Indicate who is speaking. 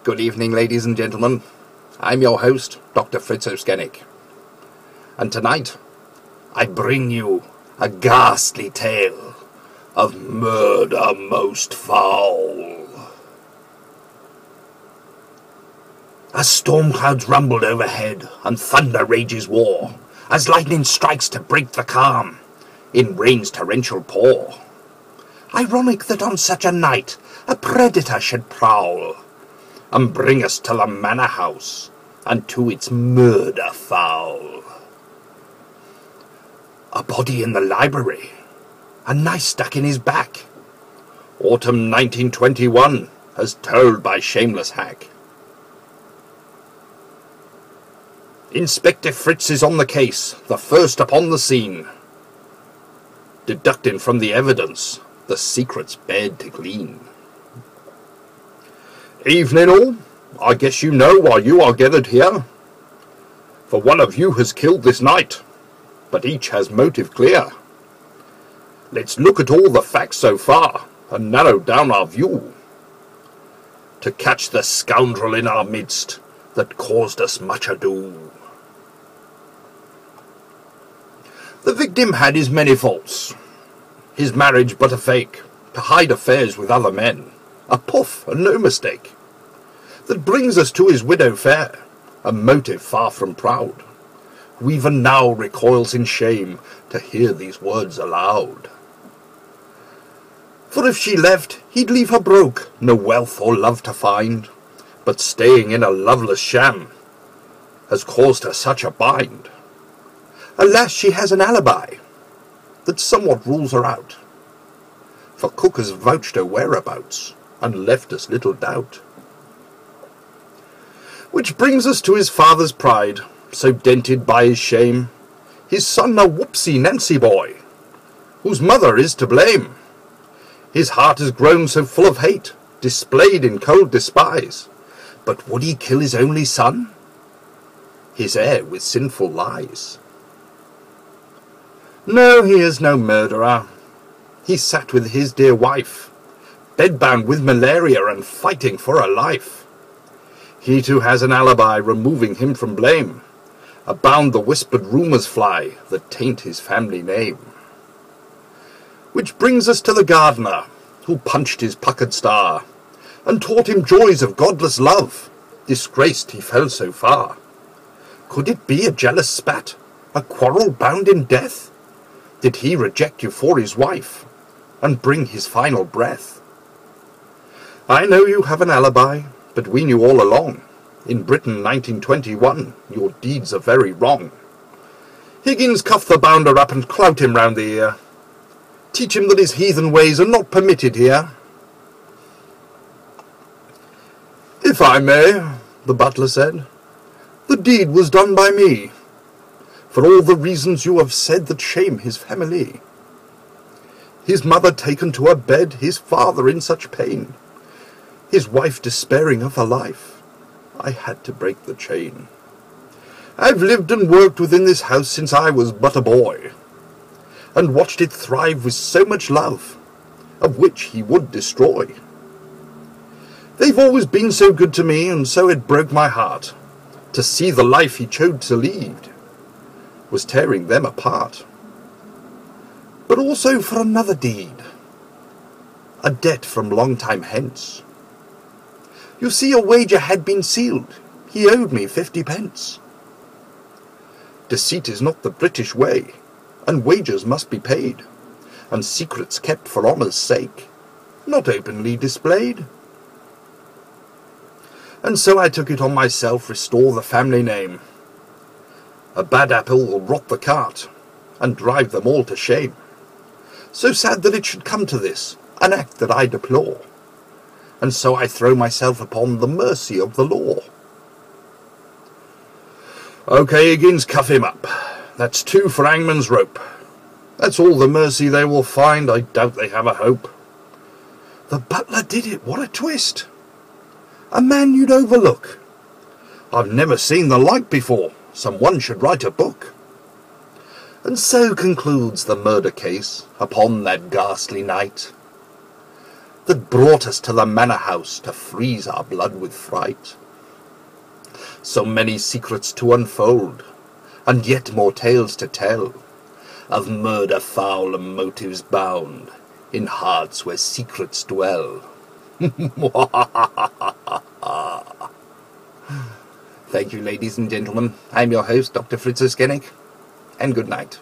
Speaker 1: Good evening, ladies and gentlemen. I'm your host, Dr. Fritz O'Skennick. And tonight, I bring you a ghastly tale of murder most foul. As storm clouds rumbled overhead and thunder rages war, as lightning strikes to break the calm, in rain's torrential pour. Ironic that on such a night a predator should prowl and bring us to the manor house and to its murder foul. A body in the library, a knife stuck in his back. Autumn 1921, as told by shameless hack. Inspector Fritz is on the case, the first upon the scene, deducting from the evidence the secrets bared to glean. Evening all, I guess you know why you are gathered here. For one of you has killed this night, but each has motive clear. Let's look at all the facts so far, and narrow down our view, to catch the scoundrel in our midst that caused us much ado. The victim had his many faults, his marriage but a fake, to hide affairs with other men, a puff and no mistake. That brings us to his widow fair, a motive far from proud, who even now recoils in shame to hear these words aloud. For if she left, he'd leave her broke, no wealth or love to find, but staying in a loveless sham has caused her such a bind. Alas, she has an alibi that somewhat rules her out, for cook has vouched her whereabouts and left us little doubt. Which brings us to his father's pride, so dented by his shame, his son a whoopsie Nancy boy, whose mother is to blame. His heart has grown so full of hate, displayed in cold despise, but would he kill his only son, his heir with sinful lies? No, he is no murderer. He sat with his dear wife, bedbound with malaria and fighting for her life. He too has an alibi removing him from blame. Abound the whispered rumours fly that taint his family name. Which brings us to the gardener, who punched his puckered star, and taught him joys of godless love. Disgraced he fell so far. Could it be a jealous spat, a quarrel bound in death? Did he reject you for his wife, and bring his final breath? I know you have an alibi, but we knew all along, in Britain 1921, your deeds are very wrong. Higgins cuffed the bounder up and clout him round the ear. Teach him that his heathen ways are not permitted here. If I may, the butler said, the deed was done by me, for all the reasons you have said that shame his family. His mother taken to her bed, his father in such pain, his wife despairing of her life, I had to break the chain. I've lived and worked within this house since I was but a boy, and watched it thrive with so much love, of which he would destroy. They've always been so good to me, and so it broke my heart to see the life he chose to lead was tearing them apart. But also for another deed, a debt from long time hence. You see, a wager had been sealed. He owed me 50 pence. Deceit is not the British way, and wagers must be paid, and secrets kept for honour's sake, not openly displayed. And so I took it on myself, restore the family name. A bad apple will rot the cart, and drive them all to shame. So sad that it should come to this, an act that I deplore. And so I throw myself upon the mercy of the law. Okay, Higgins, cuff him up. That's 2 for hangman's rope. That's all the mercy they will find, I doubt they have a hope. The butler did it, what a twist! A man you'd overlook. I've never seen the like before, someone should write a book. And so concludes the murder case upon that ghastly night. that brought us to the manor house to freeze our blood with fright. So many secrets to unfold, and yet more tales to tell, of murder foul and motives bound, in hearts where secrets dwell. Thank you, ladies and gentlemen. I'm your host, Dr. Fritz O'Skennick, and good night.